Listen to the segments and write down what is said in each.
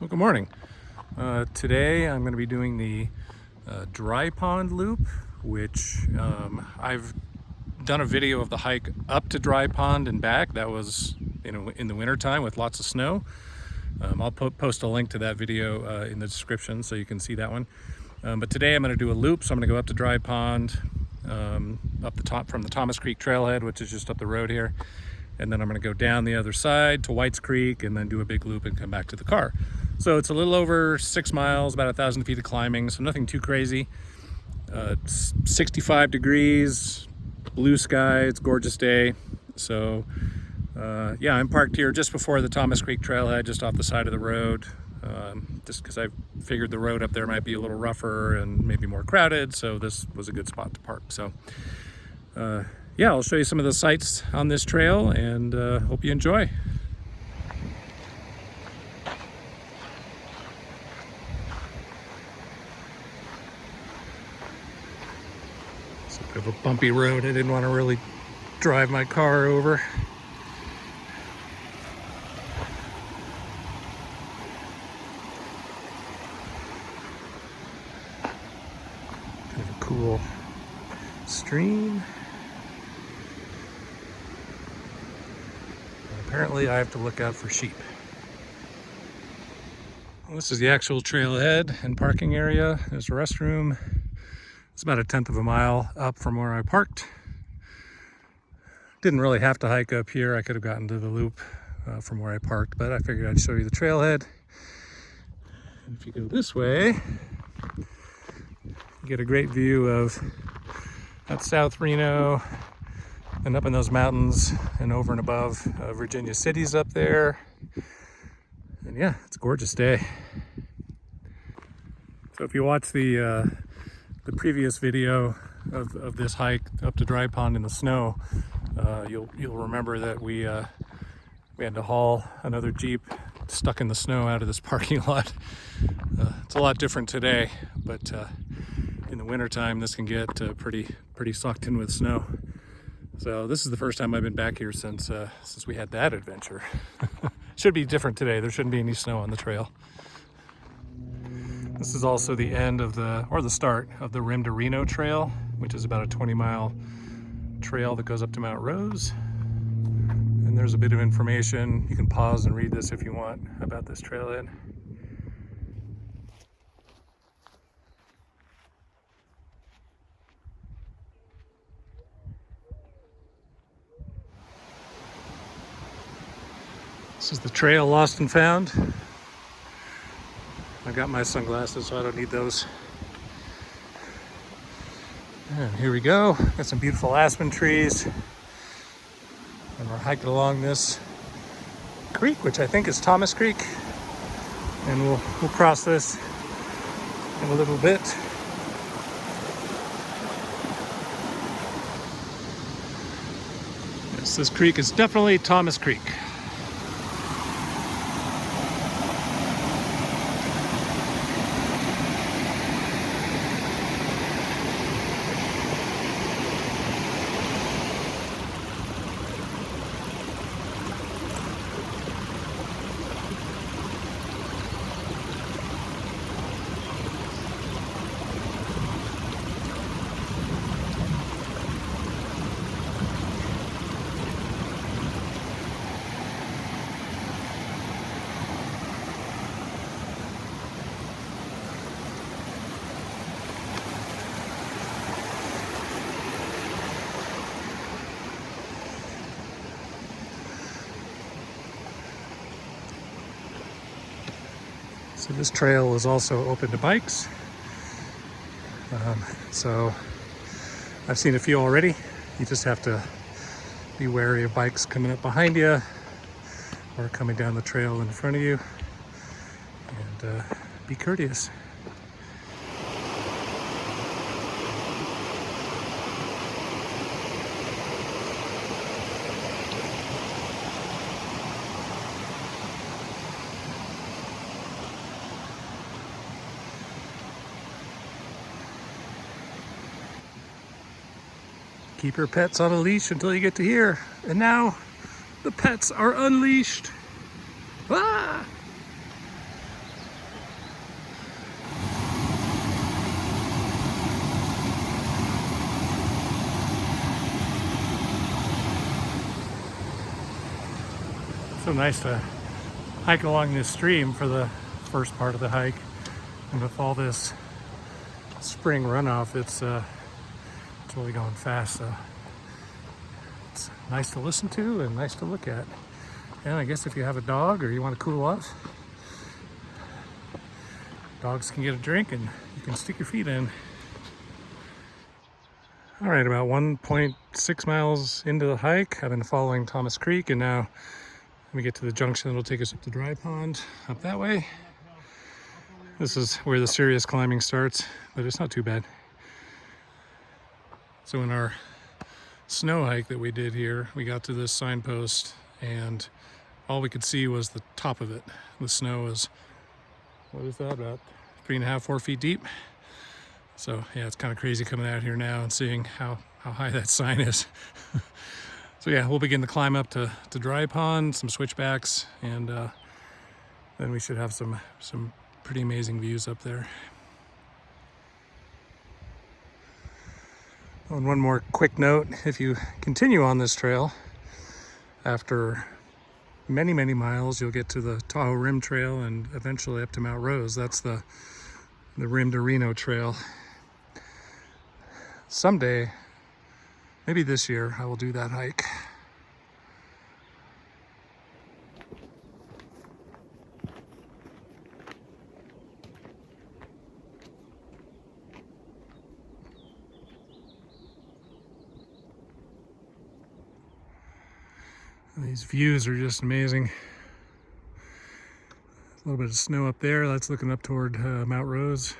Well, good morning. Today I'm going to be doing the dry pond loop, which I've done a video of the hike up to dry pond and back. That was in the winter time with lots of snow. I'll post a link to that video in the description so you can see that one. But today I'm going to do a loop, so I'm going to go up to dry pond, up the top from the Thomas Creek Trailhead, which is just up the road here. And then I'm going to go down the other side to White's Creek and then do a big loop and come back to the car. So it's a little over 6 miles, about 1,000 feet of climbing, so nothing too crazy. 65 degrees, blue sky, it's a gorgeous day. So yeah, I'm parked here just before the Thomas Creek Trailhead, just off the side of the road, just because I figured the road up there might be a little rougher and maybe more crowded, so this was a good spot to park. So yeah, I'll show you some of the sights on this trail and hope you enjoy. It's a bit of a bumpy road. I didn't want to really drive my car over. Kind of a cool stream. Apparently I have to look out for sheep. Well, this is the actual trailhead and parking area. There's a restroom. It's about 1/10 of a mile up from where I parked. Didn't really have to hike up here. I could have gotten to the loop from where I parked, but I figured I'd show you the trailhead. And if you go this way, you get a great view of that's South Reno, and up in those mountains and over and above Virginia City's up there. And yeah, it's a gorgeous day. So if you watch the previous video of this hike up to Dry Pond in the snow, you'll remember that we had to haul another Jeep stuck in the snow out of this parking lot. It's a lot different today, but in the wintertime this can get pretty socked in with snow. So this is the first time I've been back here since we had that adventure. Should be different today. There shouldn't be any snow on the trail. This is also the end of the start of the Rim to Reno trail, which is about a 20-mile trail that goes up to Mount Rose. And there's a bit of information. You can pause and read this if you want about this trailhead. This is the trail lost and found. I got my sunglasses, so I don't need those. And here we go. Got some beautiful aspen trees. And we're hiking along this creek, which I think is Thomas Creek. And we'll cross this in a little bit. Yes, this creek is definitely Thomas Creek. So this trail is also open to bikes. So I've seen a few already. You just have to be wary of bikes coming up behind you or coming down the trail in front of you, and be courteous. Keep your pets on a leash until you get to here. And now the pets are unleashed. Ah! so nice to hike along this stream for the first part of the hike, and with all this spring runoff, it's really going fast. So it's nice to listen to and nice to look at. And I guess if you have a dog or you want to cool off, dogs can get a drink and you can stick your feet in. All right, about 1.6 miles into the hike, I've been following Thomas Creek, and now when we get to the junction, it'll take us up to Dry Pond, up that way. This is where the serious climbing starts, but it's not too bad. So in our snow hike that we did here, we got to this signpost and all we could see was the top of it. The snow is, what is that, about 3.5, 4 feet deep? So yeah, it's kind of crazy coming out here now and seeing how high that sign is. So yeah, we'll begin the climb up to Dry Pond, some switchbacks, and then we should have some pretty amazing views up there. And one more quick note, if you continue on this trail, after many miles, you'll get to the Tahoe Rim Trail and eventually up to Mount Rose. That's the Rim to Reno Trail. Someday, maybe this year, I will do that hike. These views are just amazing. A little bit of snow up there. That's looking up toward Mount Rose.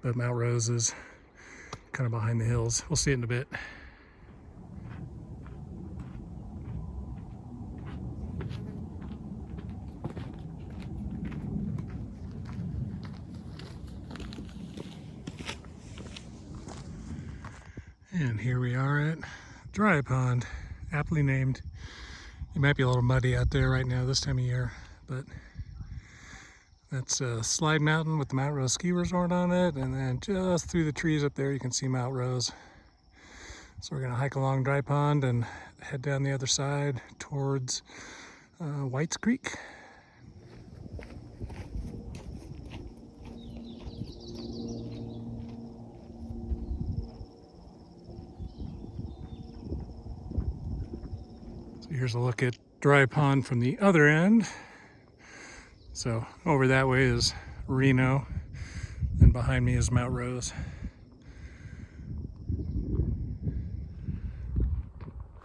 But Mount Rose is kind of behind the hills. We'll see it in a bit. And here we are at Dry Pond, aptly named. It might be a little muddy out there right now this time of year, but that's Slide Mountain with the Mount Rose Ski Resort on it, and then just through the trees up there you can see Mount Rose. So we're gonna hike along Dry Pond and head down the other side towards Whites Creek. So here's a look at Dry Pond from the other end. So over that way is Reno, and behind me is Mount Rose.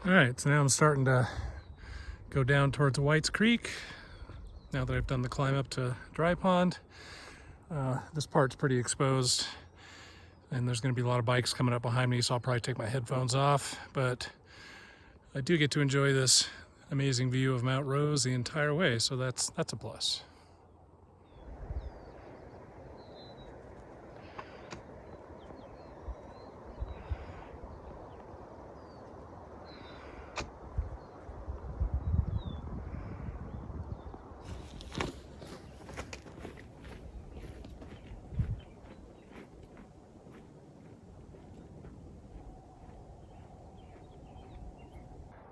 All right, so now I'm starting to go down towards Whites Creek now that I've done the climb up to Dry Pond. This part's pretty exposed, and there's going to be a lot of bikes coming up behind me, so I'll probably take my headphones off, but I do get to enjoy this amazing view of Mount Rose the entire way, so that's a plus.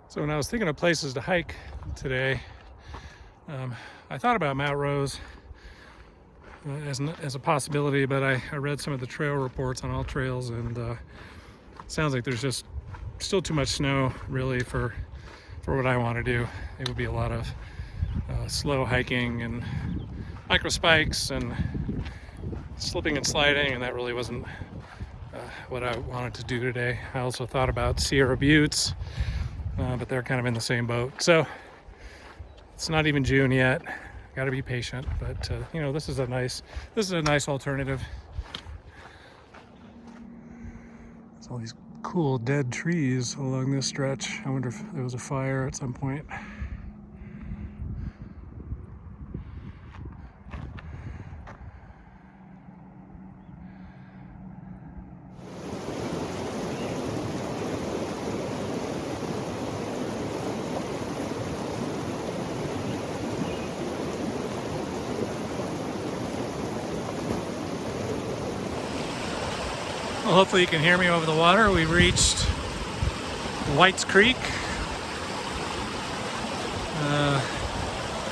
So when I was thinking of places to hike today, I thought about Mount Rose as a possibility, but I read some of the trail reports on All Trails, and it sounds like there's just still too much snow really for what I want to do. It would be a lot of slow hiking and micro spikes and slipping and sliding, and that really wasn't what I wanted to do today. I also thought about Sierra Buttes, but they're kind of in the same boat. So it's not even June yet. Got to be patient, but you know, this is a nice alternative. There's all these cool dead trees along this stretch. I wonder if there was a fire at some point. Well, hopefully you can hear me over the water. We've reached Whites Creek.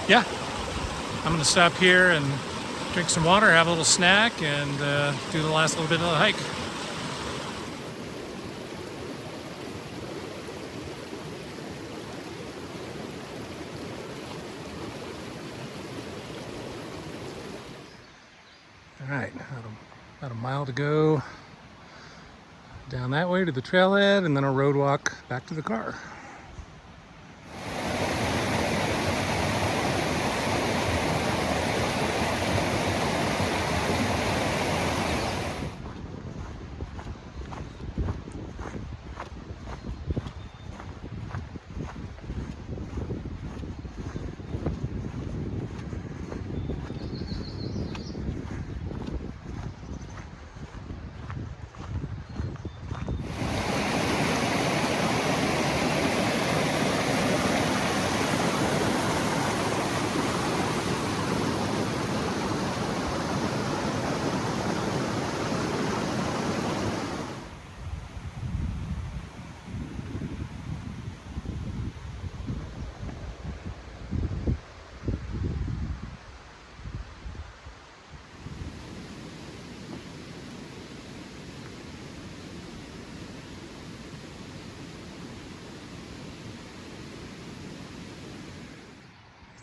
yeah, I'm gonna stop here and drink some water, have a little snack, and do the last little bit of the hike. All right, about a mile to go down that way to the trailhead, and then a road walk back to the car.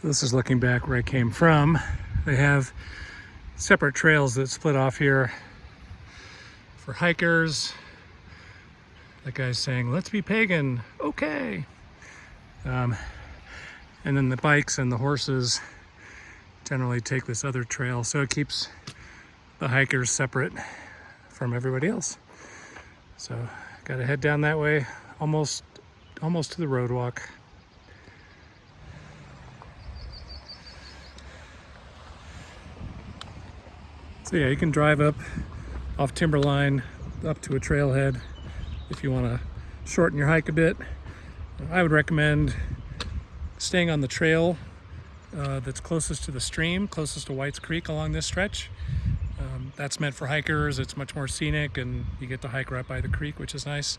This is looking back where I came from. They have separate trails that split off here for hikers. That guy's saying, let's be pagan, okay. And then the bikes and the horses generally take this other trail, so it keeps the hikers separate from everybody else. So gotta head down that way, almost to the road walk. So yeah, you can drive up off Timberline up to a trailhead if you want to shorten your hike a bit. I would recommend staying on the trail that's closest to the stream, closest to White's Creek along this stretch. That's meant for hikers. It's much more scenic, and you get to hike right by the creek, which is nice.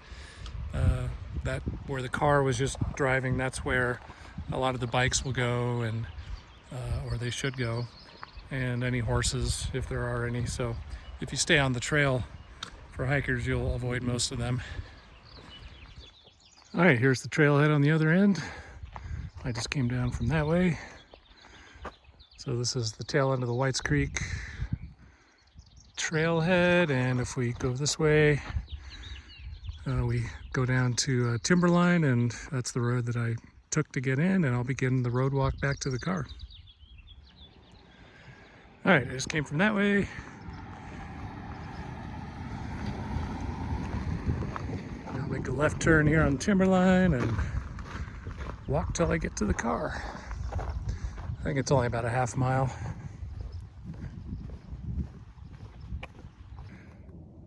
That where the car was just driving, that's where a lot of the bikes will go, and or they should go, and any horses if there are any. So if you stay on the trail for hikers, you'll avoid most of them. All right, here's the trailhead on the other end. I just came down from that way. So this is the tail end of the White's Creek trailhead, and if we go this way, we go down to Timberline, and that's the road that I took to get in, and I'll begin the road walk back to the car. All right, I just came from that way. I'll make a left turn here on Timberline and walk till I get to the car. I think it's only about a half mile.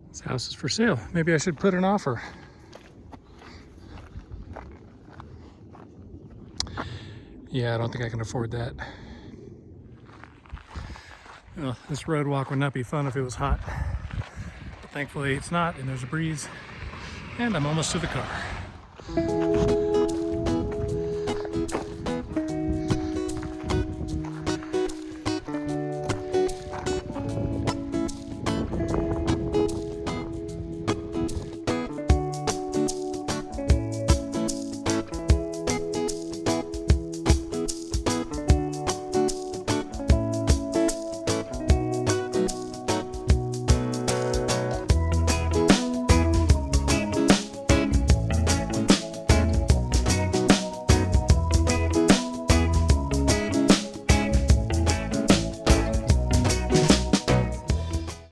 This house is for sale. Maybe I should put an offer. Yeah, I don't think I can afford that. Well, this road walk would not be fun if it was hot. But thankfully it's not, and there's a breeze, and I'm almost to the car.